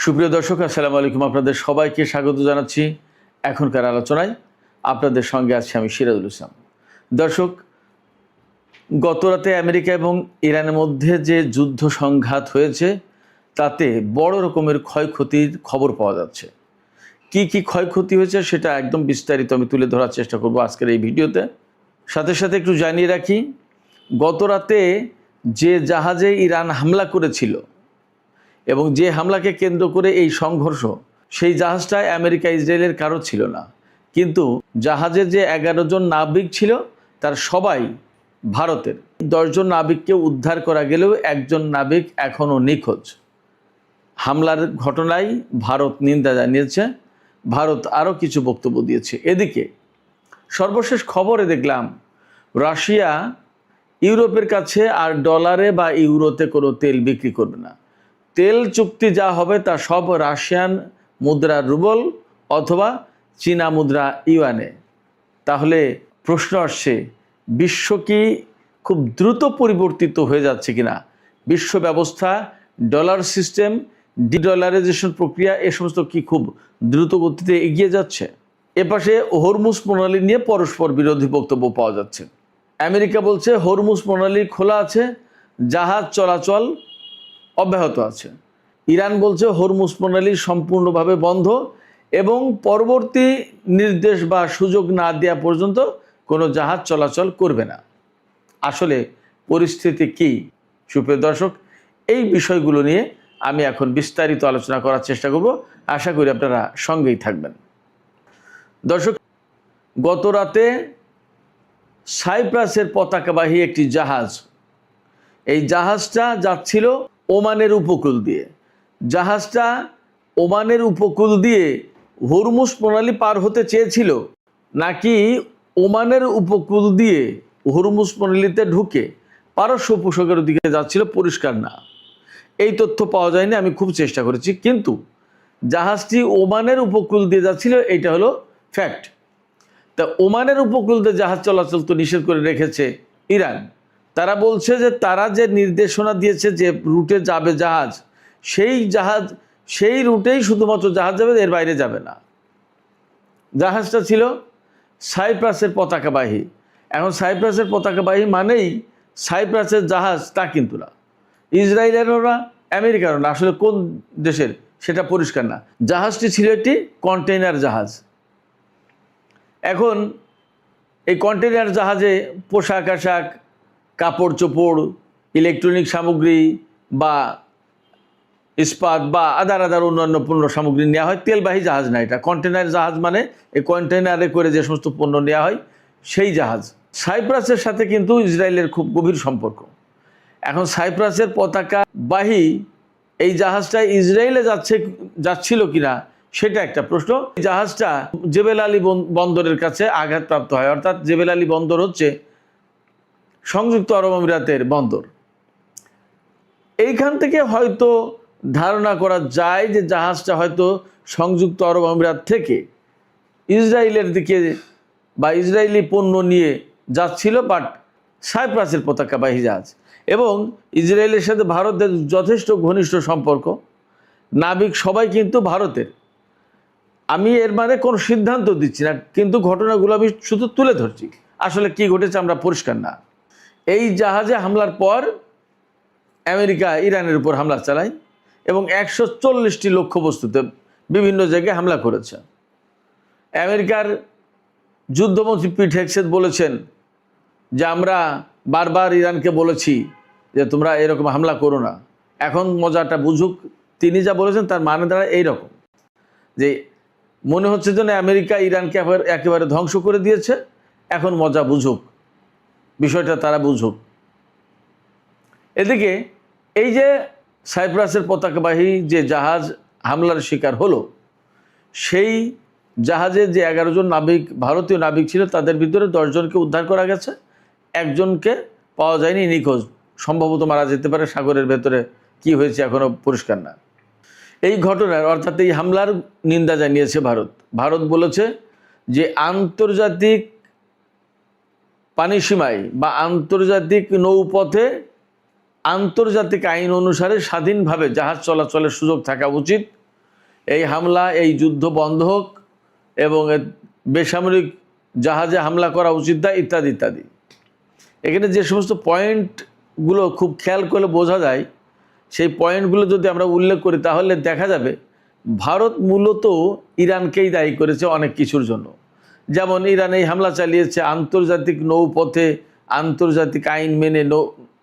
সুপ্রিয় দর্শক, আসসালামু আলাইকুম। আপনাদের সবাইকে স্বাগত জানাচ্ছি এখনকার আলোচনায়। আপনাদের সঙ্গে আছি আমি সিরাজুল ইসলাম। দর্শক, গতরাতে আমেরিকা এবং ইরানের মধ্যে যে যুদ্ধ সংঘাত হয়েছে তাতে বড় রকমের ক্ষয়ক্ষতির খবর পাওয়া যাচ্ছে। কি কি ক্ষয়ক্ষতি হয়েছে সেটা একদম বিস্তারিত আমি তুলে ধরার চেষ্টা করব আজকের এই ভিডিওতে। সাথে সাথে একটু জানিয়ে রাখি, গতরাতে যে জাহাজে ইরান হামলা করেছিল এবং যে হামলাকে কেন্দ্র করে এই সংঘর্ষ, সেই জাহাজটায় আমেরিকা ইসরায়েলের কারো ছিল না, কিন্তু জাহাজে যে 11 জন নাবিক ছিল তার সবাই ভারতের। 10 জন নাবিককে উদ্ধার করা গেলেও একজন নাবিক এখনও নিখোঁজ। হামলার ঘটনায় ভারত নিন্দা জানিয়েছে, ভারত আরও কিছু বক্তব্য দিয়েছে। এদিকে সর্বশেষ খবরে দেখলাম রাশিয়া ইউরোপের কাছে আর ডলারে বা ইউরোতে কোনো তেল বিক্রি করবে না। তেল চুক্তি যা হবে তা সব রাশিয়ান মুদ্রা রুবল অথবা চীনা মুদ্রা ইউয়ানে। তাহলে প্রশ্ন আসছে, বিশ্ব কি খুব দ্রুত পরিবর্তিত হয়ে যাচ্ছে কিনা? বিশ্ব ব্যবস্থা, ডলার সিস্টেম, ডিডলারাইজেশন প্রক্রিয়া, এ সমস্ত কি খুব দ্রুত গতিতে এগিয়ে যাচ্ছে? এপাশে হরমুজ প্রণালী নিয়ে পরস্পর বিরোধী বক্তব্য পাওয়া যাচ্ছে। আমেরিকা বলছে হরমুজ প্রণালী খোলা আছে, জাহাজ চলাচল অব্যাহত আছে। ইরান বলছে হরমুজ প্রণালী সম্পূর্ণভাবে বন্ধ এবং পরবর্তী নির্দেশ বা সুযোগ না দেওয়া পর্যন্ত কোনো জাহাজ চলাচল করবে না। আসলে পরিস্থিতি কি? সুপ্রিয় দর্শক, এই বিষয়গুলো নিয়ে আমি এখন বিস্তারিত আলোচনা করার চেষ্টা করব। আশা করি আপনারা সঙ্গেই থাকবেন। দর্শক, গত রাতে সাইপ্রাসের পতাকাবাহী একটি জাহাজ, এই জাহাজটা যাচ্ছিল ওমানের উপকূল দিয়ে। জাহাজটা ওমানের উপকূল দিয়ে হরমুজ প্রণালী পার হতে চেয়েছিল, নাকি ওমানের উপকূল দিয়ে হরমুজ প্রণালীতে ঢুকে পারস্য উপসাগরের দিকে যাচ্ছিল, পরিষ্কার না। এই তথ্য পাওয়া যায়নি, আমি খুব চেষ্টা করেছি, কিন্তু জাহাজটি ওমানের উপকূল দিয়ে যাচ্ছিল, এইটা হলো ফ্যাক্ট। তা ওমানের উপকূল দিয়ে জাহাজ চলাচল তো নিষেধ করে রেখেছে ইরান। তারা বলছে যে তারা যে নির্দেশনা দিয়েছে যে রুটে যাবে জাহাজ, সেই রুটেই শুধুমাত্র জাহাজ যাবে, এর বাইরে যাবে না। জাহাজটা ছিল সাইপ্রাসের পতাকাবাহী। এখন সাইপ্রাসের পতাকাবাহী মানেই সাইপ্রাসের জাহাজ তা কিন্তু না, ইসরায়েলেরও না, আমেরিকারও না। আসলে কোন দেশের সেটা পরিষ্কার না। জাহাজটি ছিল একটি কন্টেইনার জাহাজ। এখন এই কন্টেইনার জাহাজে পোশাক আশাক, কাপড় চোপড়, ইলেকট্রনিক সামগ্রী বা ইস্পাত বা আদার অন্যান্য পণ্য সামগ্রী নেওয়া হয়। তেলবাহী জাহাজ না, এটা কন্টেনার জাহাজ। মানে এই কন্টেনারে করে যে সমস্ত পণ্য নেওয়া হয় সেই জাহাজ। সাইপ্রাসের সাথে কিন্তু ইসরায়েলের খুব গভীর সম্পর্ক। এখন সাইপ্রাসের পতাকাবাহী এই জাহাজটা ইসরায়েলে যাচ্ছিল কিনা সেটা একটা প্রশ্ন। জাহাজটা জেবেল আলী বন্দরের কাছে আঘাতপ্রাপ্ত হয়। অর্থাৎ জেবেল আলী বন্দর হচ্ছে সংযুক্ত আরব আমিরাতের বন্দর। এইখান থেকে হয়তো ধারণা করা যায় যে জাহাজটা হয়তো সংযুক্ত আরব আমিরাত থেকে ইসরায়েলের দিকে বা ইসরায়েলি পণ্য নিয়ে যাচ্ছিল, বাট সাইপ্রাসের পতাকাবাহী জাহাজ। এবং ইসরায়েলের সাথে ভারতের যথেষ্ট ঘনিষ্ঠ সম্পর্ক, নাবিক সবাই কিন্তু ভারতের। আমি এর মানে কোনো সিদ্ধান্ত দিচ্ছি না, কিন্তু ঘটনাগুলো আমি শুধু তুলে ধরছি। আসলে কি ঘটেছে আমরা পরিষ্কার না। এই জাহাজে হামলার পর আমেরিকা ইরানের উপর হামলা চালায় এবং 140টি লক্ষ্যবস্তুতে বিভিন্ন জায়গায় হামলা করেছে। আমেরিকার যুদ্ধমন্ত্রী পিট হেগসেথ বলেছেন যে আমরা বারবার ইরানকে বলেছি যে তোমরা এরকম হামলা করো না, এখন মজাটা বুঝুক। তিনি যা বলেছেন তার মানে দ্বারা এইরকম যে মনে হচ্ছে যেন আমেরিকা ইরানকে একেবারে ধ্বংস করে দিয়েছে, এখন মজা বুঝুক, বিষয়টা তারা বুঝুক। এদিকে এই যে সাইপ্রাসের পতাকাবাহী যে জাহাজ হামলার শিকার হলো, সেই জাহাজে যে 11 জন নাবিক, ভারতীয় নাবিক ছিল, তাদের ভিতরে 10 জনকে উদ্ধার করা গেছে, একজনকে পাওয়া যায়নি, নিখোঁজ। সম্ভবত মারা যেতে পারে, সাগরের ভেতরে কি হয়েছে এখনও পরিষ্কার না। এই ঘটনার অর্থাৎ এই হামলার নিন্দা জানিয়েছে ভারত। ভারত বলেছে যে আন্তর্জাতিক পানিসীমায় বা আন্তর্জাতিক নৌপথে আন্তর্জাতিক আইন অনুসারে স্বাধীনভাবে জাহাজ চলাচলের সুযোগ থাকা উচিত। এই হামলা, এই যুদ্ধ বন্ধ হোক এবং বেসামরিক জাহাজে হামলা করা উচিত না, ইত্যাদি ইত্যাদি। এখানে যে সমস্ত পয়েন্টগুলো খুব খেয়াল করলে বোঝা যায়, সেই পয়েন্টগুলো যদি আমরা উল্লেখ করি তাহলে দেখা যাবে ভারত মূলত ইরানকেই দায়ী করেছে অনেক কিছুর জন্য। যেমন ইরান এই হামলা চালিয়েছে আন্তর্জাতিক নৌপথে, আন্তর্জাতিক আইন মেনে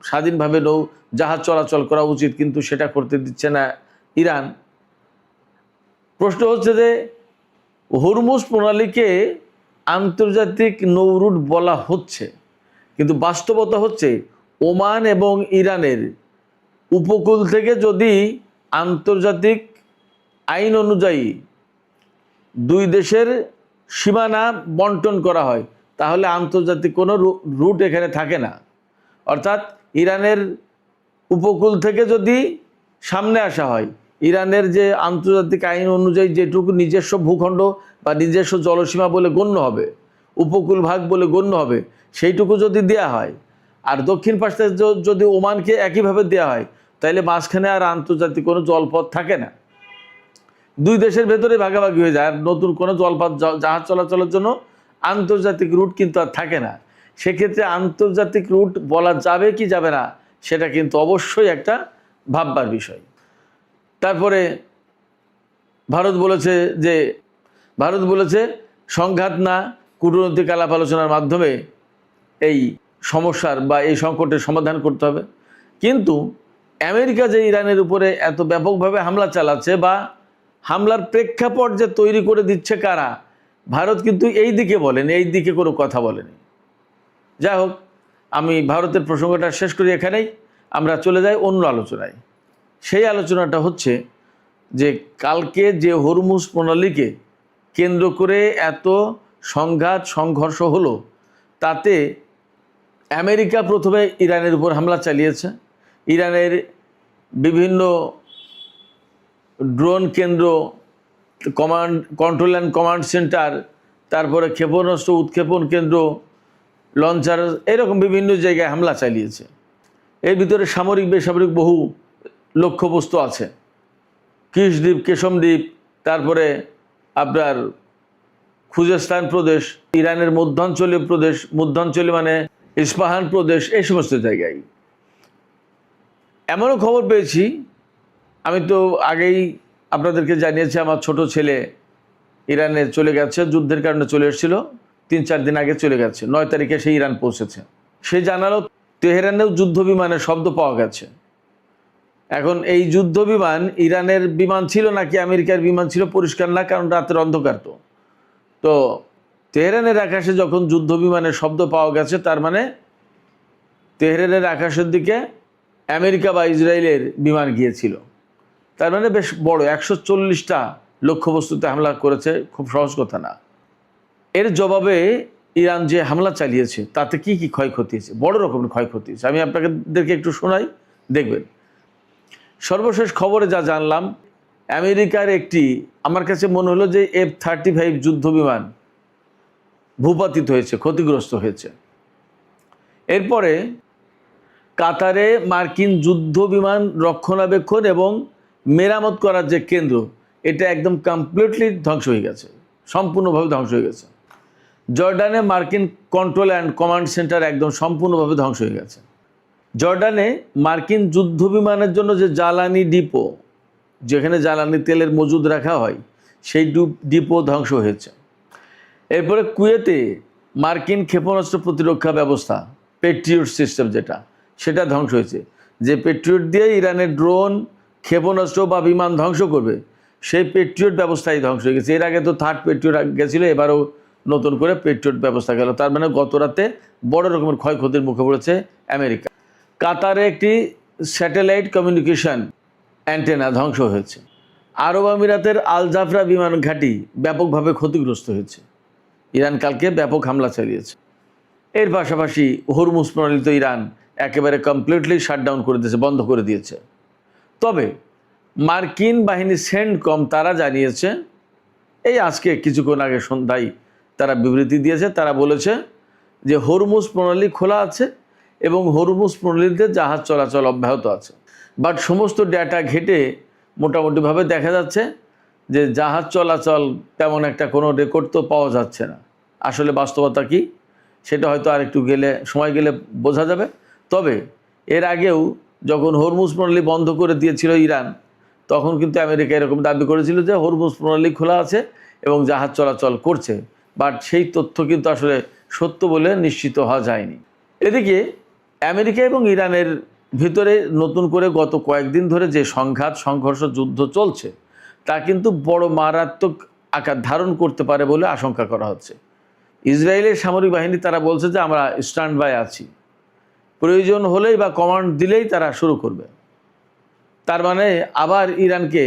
স্বাধীনভাবে জাহাজ চলাচল করা উচিত, কিন্তু সেটা করতে দিচ্ছে না ইরান। প্রশ্ন হচ্ছে যে হরমুজ প্রণালীকে আন্তর্জাতিক নৌরুট বলা হচ্ছে, কিন্তু বাস্তবতা হচ্ছে ওমান এবং ইরানের উপকূল থেকে যদি আন্তর্জাতিক আইন অনুযায়ী দুই দেশের সীমানা বন্টন করা হয় তাহলে আন্তর্জাতিক কোনো রুট এখানে থাকে না। অর্থাৎ ইরানের উপকূল থেকে যদি সামনে আসা হয়, ইরানের যে আন্তর্জাতিক আইন অনুযায়ী যেটুকু নিজস্ব ভূখণ্ড বা নিজস্ব জলসীমা বলে গণ্য হবে, উপকূল ভাগ বলে গণ্য হবে, সেইটুকু যদি দেয়া হয়, আর দক্ষিণ পাশে যদি ওমানকে একইভাবে দেওয়া হয়, তাহলে মাঝখানে আর আন্তর্জাতিক কোনো জলপথ থাকে না, দুই দেশের ভেতরে ভাগাভাগি হয়ে যায়, আর নতুন কোনো জলপথ জাহাজ চলাচলের জন্য আন্তর্জাতিক রুট কিন্তু আর থাকে না। সেক্ষেত্রে আন্তর্জাতিক রুট বলা যাবে কি যাবে না সেটা কিন্তু অবশ্যই একটা ভাববার বিষয়। তারপরে ভারত বলেছে সংঘাত না, কূটনৈতিক আলাপ আলোচনার মাধ্যমে এই সমস্যার বা এই সংকটের সমাধান করতে হবে। কিন্তু আমেরিকা যে ইরানের উপরে এত ব্যাপকভাবে হামলা চালাচ্ছে বা হামলার প্রেক্ষাপট যে তৈরি করে দিচ্ছে কারা, ভারত কিন্তু এই দিকে বলেনি, এই দিকে কোনো কথা বলেনি। যাই হোক, আমি ভারতের প্রসঙ্গটা শেষ করি এখানেই, আমরা চলে যাই অন্য আলোচনায়। সেই আলোচনাটা হচ্ছে যে কালকে যে হরমুজ প্রণালীকে কেন্দ্র করে এত সংঘাত সংঘর্ষ হলো, তাতে আমেরিকা প্রথমে ইরানের উপর হামলা চালিয়েছে। ইরানের বিভিন্ন ড্রোন কেন্দ্র, কন্ট্রোল অ্যান্ড কমান্ড সেন্টার, তারপরে ক্ষেপণাস্ত্র উৎক্ষেপণ কেন্দ্র, লঞ্চার, এরকম বিভিন্ন জায়গায় হামলা চালিয়েছে। এর ভিতরে সামরিক বেসামরিক বহু লক্ষ্যবস্তু আছে। কিশদ্বীপ, কেশমদ্বীপ, তারপরে আপনার খুজেস্তান প্রদেশ, ইরানের মধ্যাঞ্চলীয় প্রদেশ, মধ্যাঞ্চলী মানে ইস্পাহান প্রদেশ, এই সমস্ত জায়গায়। এমনও খবর পেয়েছি, আমি তো আগেই আপনাদেরকে জানিয়েছি আমার ছোট ছেলে ইরানে চলে গেছে, যুদ্ধের কারণে চলে এসেছিল, 3-4 দিন আগে চলে গেছে, 9 তারিখে সে ইরান পৌঁছেছে। সে জানালো তেহরানেও যুদ্ধ বিমানের শব্দ পাওয়া গেছে। এখন এই যুদ্ধ বিমান ইরানের বিমান ছিল নাকি আমেরিকার বিমান ছিল পরিষ্কার না, কারণ রাতের অন্ধকার। তো তেহরানের আকাশে যখন যুদ্ধ বিমানের শব্দ পাওয়া গেছে, তার মানে তেহরানের আকাশের দিকে আমেরিকা বা ইসরায়েলের বিমান গিয়েছিল। তার মানে বেশ বড় 140টা লক্ষ্যবস্তুতে হামলা করেছে, খুব সহজ কথা না। এর জবাবে ইরান যে হামলা চালিয়েছে তাতে কি কি ক্ষয়ক্ষতি হয়েছে, বড় রকমের ক্ষয়ক্ষতি হয়েছে। আমি আপনাদেরকে একটু শোনাই, দেখবেন। সর্বশেষ খবরে যা জানলাম, আমেরিকার একটি, আমার কাছে মনে হলো যে F-35 যুদ্ধ বিমান ভূপাতিত হয়েছে, ক্ষতিগ্রস্ত হয়েছে। এরপরে কাতারে মার্কিন যুদ্ধ বিমান রক্ষণাবেক্ষণ এবং মেরামত করার যে কেন্দ্র, এটা একদম কমপ্লিটলি ধ্বংস হয়ে গেছে, সম্পূর্ণভাবে ধ্বংস হয়ে গেছে। জর্ডানে মার্কিন কন্ট্রোল অ্যান্ড কমান্ড সেন্টার একদম সম্পূর্ণভাবে ধ্বংস হয়ে গেছে। জর্ডানে মার্কিন যুদ্ধ বিমানের জন্য যে জ্বালানি ডিপো, যেখানে জ্বালানি তেলের মজুদ রাখা হয়, সেই ডিপো ধ্বংস হয়েছে। এরপরে কুয়েতে মার্কিন ক্ষেপণাস্ত্র প্রতিরক্ষা ব্যবস্থা, পেট্রিয়ট সিস্টেম যেটা, সেটা ধ্বংস হয়েছে। যে পেট্রিয়ট দিয়ে ইরানের ড্রোন, ক্ষেপণাস্ত্র বা বিমান ধ্বংস করবে, সেই পেট্রিয়ট ব্যবস্থাই ধ্বংস হয়ে গেছে। এর আগে তো থার্ড পেট্রিয়ট গেছিলো, এবারও নতুন করে পেট্রিয়ট ব্যবস্থা গেল। তার মানে গত রাতে বড় রকমের ক্ষয়ক্ষতির মুখে পড়েছে আমেরিকা। কাতারে একটি স্যাটেলাইট কমিউনিকেশন অ্যান্টেনা ধ্বংস হয়েছে। আরব আমিরাতের আল জাফরা বিমান ঘাঁটি ব্যাপকভাবে ক্ষতিগ্রস্ত হয়েছে। ইরান কালকে ব্যাপক হামলা চালিয়েছে। এর পাশাপাশি হরমুজ প্রণালী তো ইরান একেবারে কমপ্লিটলি শাটডাউন করে দিয়েছে, বন্ধ করে দিয়েছে। তবে মার্কিন বাহিনী সেন্টকম তারা জানিয়েছে, এই আজকে কিছুক্ষণ আগে সন্ধ্যায় তারা বিবৃতি দিয়েছে, তারা বলেছে যে হরমুজ প্রণালী খোলা আছে এবং হরমুজ প্রণালীতে জাহাজ চলাচল অব্যাহত আছে। বাট সমস্ত ডেটা ঘেটে মোটামুটিভাবে দেখা যাচ্ছে যে জাহাজ চলাচল তেমন একটা কোনো রেকর্ড তো পাওয়া যাচ্ছে না। আসলে বাস্তবতা কি সেটা হয়তো আর একটু সময় গেলে বোঝা যাবে। তবে এর আগেও যখন হরমুজ প্রণালী বন্ধ করে দিয়েছিল ইরান, তখন কিন্তু আমেরিকা এরকম দাবি করেছিল যে হরমুজ প্রণালী খোলা আছে এবং জাহাজ চলাচল করছে, বাট সেই তথ্য কিন্তু আসলে সত্য বলে নিশ্চিত হওয়া যায়নি। এদিকে আমেরিকা এবং ইরানের ভিতরে নতুন করে গত কয়েকদিন ধরে যে সংঘর্ষ যুদ্ধ চলছে তা কিন্তু বড় মারাত্মক আকার ধারণ করতে পারে বলে আশঙ্কা করা হচ্ছে। ইসরায়েলের সামরিক বাহিনী তারা বলছে যে আমরা স্ট্যান্ড বাই আছি, প্রয়োজন হলেই বা কমান্ড দিলেই তারা শুরু করবে। তার মানে আবার ইরানকে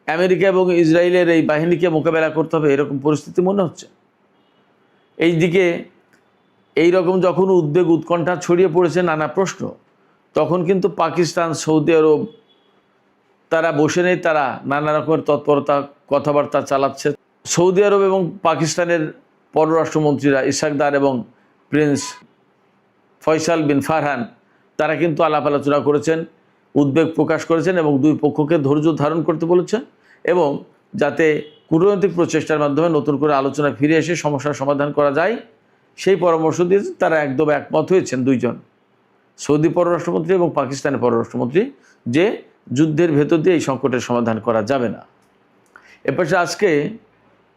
আমেরিকা এবং ইসরায়েলের এই বাহিনীকে মোকাবেলা করতে হবে এরকম পরিস্থিতি মনে হচ্ছে। এই দিকে এই রকম যখন উদ্বেগ উৎকণ্ঠা ছড়িয়ে পড়েছে নানা প্রশ্ন, তখন কিন্তু পাকিস্তান, সৌদি আরব তারা বসে নেই, তারা নানা রকমের তৎপরতা কথাবার্তা চালাচ্ছে। সৌদি আরব এবং পাকিস্তানের পররাষ্ট্রমন্ত্রীরা ইসহাক দার এবং প্রিন্স ফয়সাল বিন ফারহান তারা কিন্তু আলাপ আলোচনা করেছেন, উদ্বেগ প্রকাশ করেছেন এবং দুই পক্ষকে ধৈর্য ধারণ করতে বলেছেন এবং যাতে কূটনৈতিক প্রচেষ্টার মাধ্যমে নতুন করে আলোচনা ফিরে এসে সমস্যার সমাধান করা যায় সেই পরামর্শ দিয়েছে। তারা একদম একমত হয়েছেন দুইজন, সৌদি পররাষ্ট্রমন্ত্রী এবং পাকিস্তানের পররাষ্ট্রমন্ত্রী, যে যুদ্ধের ভেতর দিয়ে এই সংকটের সমাধান করা যাবে না। এরপর আজকে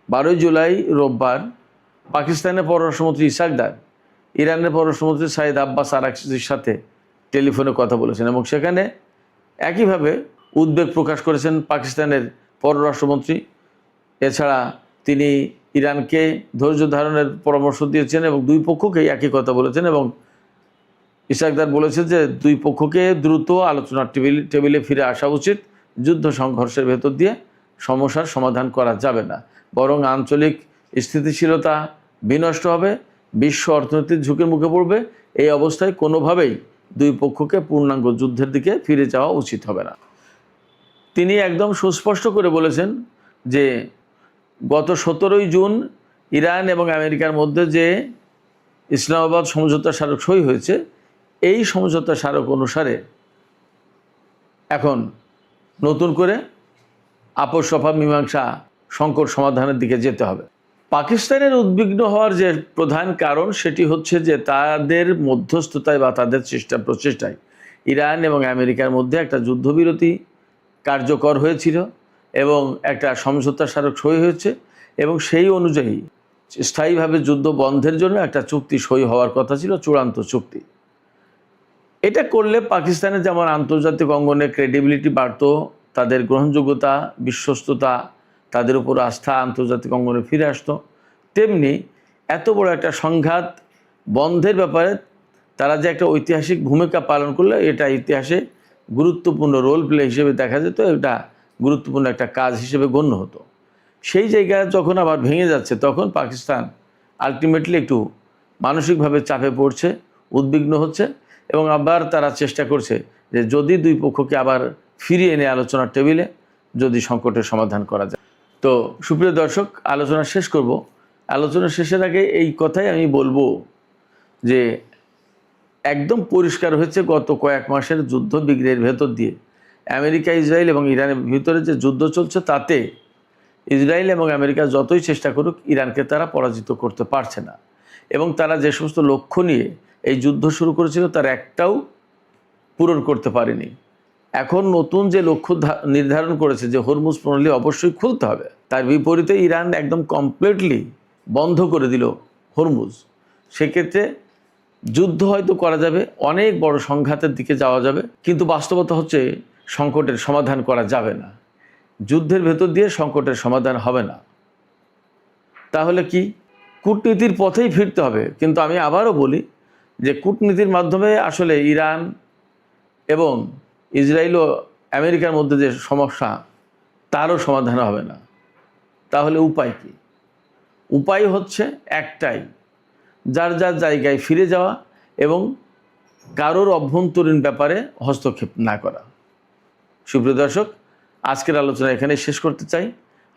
12 জুলাই রোববার পাকিস্তানের পররাষ্ট্রমন্ত্রী ইসহাক দার ইরানের পররাষ্ট্রমন্ত্রী সাইদ আব্বাস আরাকচির সাথে টেলিফোনে কথা বলেছেন এবং সেখানে একইভাবে উদ্বেগ প্রকাশ করেছেন পাকিস্তানের পররাষ্ট্রমন্ত্রী। এছাড়া তিনি ইরানকে ধৈর্য ধারণের পরামর্শ দিয়েছেন এবং দুই পক্ষকেই একই কথা বলেছেন এবং ইসহাক দার বলেছেন যে দুই পক্ষকে দ্রুত আলোচনার টেবিলে ফিরে আসা উচিত। যুদ্ধ সংঘর্ষের ভেতর দিয়ে সমস্যার সমাধান করা যাবে না, বরং আঞ্চলিক স্থিতিশীলতা বিনষ্ট হবে, বিশ্ব অর্থনীতির ঝুঁকির মুখে পড়বে। এই অবস্থায় কোনোভাবেই দুই পক্ষকে পূর্ণাঙ্গ যুদ্ধের দিকে ফিরে যাওয়া উচিত হবে না। তিনি একদম সুস্পষ্ট করে বলেছেন যে গত 17 জুন ইরান এবং আমেরিকার মধ্যে যে ইসলামাবাদ সমঝোতা স্মারক সই হয়েছে, এই সমঝোতা স্মারক অনুসারে এখন নতুন করে আপোষ সভা মীমাংসা সংকট সমাধানের দিকে যেতে হবে। পাকিস্তানের উদ্বিগ্ন হওয়ার যে প্রধান কারণ সেটি হচ্ছে যে তাদের মধ্যস্থতায় বা তাদের প্রচেষ্টায় ইরান এবং আমেরিকার মধ্যে একটা যুদ্ধবিরতি কার্যকর হয়েছিল এবং একটা সমঝোতা স্মারক সই হয়েছে এবং সেই অনুযায়ী স্থায়ীভাবে যুদ্ধ বন্ধের জন্য একটা চুক্তি সই হওয়ার কথা ছিল, চূড়ান্ত চুক্তি। এটা করলে পাকিস্তানের যেমন আন্তর্জাতিক অঙ্গনে ক্রেডিবিলিটি বাড়ত, তাদের গ্রহণযোগ্যতা, বিশ্বস্ততা, তাদের উপর আস্থা আন্তর্জাতিক অঙ্গনে ফিরে আসতো, তেমনি এত বড় একটা সংঘাত বন্ধের ব্যাপারে তারা যে একটা ঐতিহাসিক ভূমিকা পালন করলে এটা ইতিহাসে গুরুত্বপূর্ণ রোল প্লে হিসেবে দেখা যেত, এটা গুরুত্বপূর্ণ একটা কাজ হিসেবে গণ্য হতো। সেই জায়গায় যখন আবার ভেঙে যাচ্ছে তখন পাকিস্তান আলটিমেটলি একটু মানসিকভাবে চাপে পড়ছে, উদ্বিগ্ন হচ্ছে এবং আবার তারা চেষ্টা করছে যে যদি দুই পক্ষকে আবার ফিরিয়ে এনে আলোচনার টেবিলে যদি সংকটের সমাধান করা যায়। তো সুপ্রিয় দর্শক, আলোচনা শেষ করব। আলোচনা শেষের আগে এই কথাই আমি বলবো যে একদম পরিষ্কার হয়েছে গত কয়েক মাসের যুদ্ধ বিগ্রহের ভেতর দিয়ে আমেরিকা, ইসরায়েল এবং ইরানের ভিতরে যে যুদ্ধ চলছে তাতে ইসরায়েল এবং আমেরিকা যতই চেষ্টা করুক ইরানকে তারা পরাজিত করতে পারছে না এবং তারা যে সমস্ত লক্ষ্য নিয়ে এই যুদ্ধ শুরু করেছিল তার একটাও পূরণ করতে পারেনি। এখন নতুন যে লক্ষ্য নির্ধারণ করেছে যে হরমুজ প্রণালী অবশ্যই খুলতে হবে, তার বিপরীতে ইরান একদম কমপ্লিটলি বন্ধ করে দিল হরমুজ। সেক্ষেত্রে যুদ্ধ হয়তো করা যাবে, অনেক বড় সংঘাতের দিকে যাওয়া যাবে, কিন্তু বাস্তবতা হচ্ছে সংকটের সমাধান করা যাবে না। যুদ্ধের ভেতর দিয়ে সংকটের সমাধান হবে না। তাহলে কি? কূটনীতির পথেই ফিরতে হবে। কিন্তু আমি আবারও বলি যে কূটনীতির মাধ্যমে আসলে ইরান এবং ইসরায়েল ও আমেরিকার মধ্যে যে সমস্যা তারও সমাধান হবে না। তাহলে উপায় কি? উপায় হচ্ছে একটাই, যার যার জায়গায় ফিরে যাওয়া এবং কারোর অভ্যন্তরীণ ব্যাপারে হস্তক্ষেপ না করা। সুপ্রিয় দর্শক, আজকের আলোচনা এখানে শেষ করতে চাই।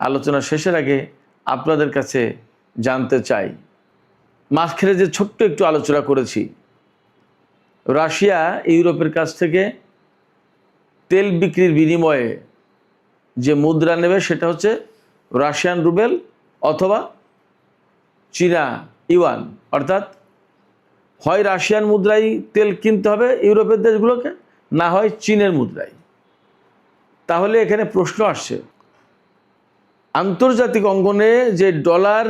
আলোচনা শেষের আগে আপনাদের কাছে জানতে চাই, মাঝখানে যে ছোট্ট একটু আলোচনা করেছি, রাশিয়া ইউরোপের কাছ থেকে তেল বিক্রির বিনিময়ে যে মুদ্রা নেবে সেটা হচ্ছে রাশিয়ান রুবেল অথবা চীনা ইউয়ান, অর্থাৎ হয় রাশিয়ান মুদ্রায় তেল কিনতে হবে ইউরোপের দেশগুলোকে, না হয় চীনের মুদ্রায়। তাহলে এখানে প্রশ্ন আসছে, আন্তর্জাতিক অঙ্গনে যে ডলার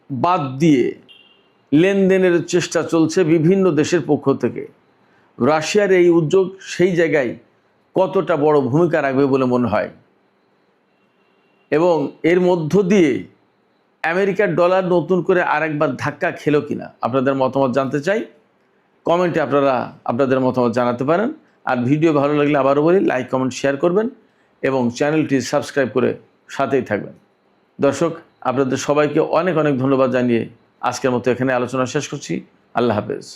বাদ দিয়ে লেনদেনের চেষ্টা চলছে বিভিন্ন দেশের পক্ষ থেকে, রাশিয়ার এই উদ্যোগ সেই জায়গায় কতটা বড় ভূমিকা রাখবে বলে মনে হয়, এবং এর মধ্য দিয়ে আমেরিকার ডলার নতুন করে আরেকবার ধাক্কা খেলো কিনা, আপনাদের মতামত জানতে চাই। কমেন্টে আপনারা আপনাদের মতামত জানাতে পারেন। আর ভিডিও ভালো লাগলে আবারও বলি, লাইক কমেন্ট শেয়ার করবেন এবং চ্যানেলটি সাবস্ক্রাইব করে সাথেই থাকবেন। দর্শক, আপনাদের সবাইকে অনেক অনেক ধন্যবাদ জানিয়ে আজকের মতো এখানে আলোচনা শেষ করছি। আল্লাহ হাফেজ।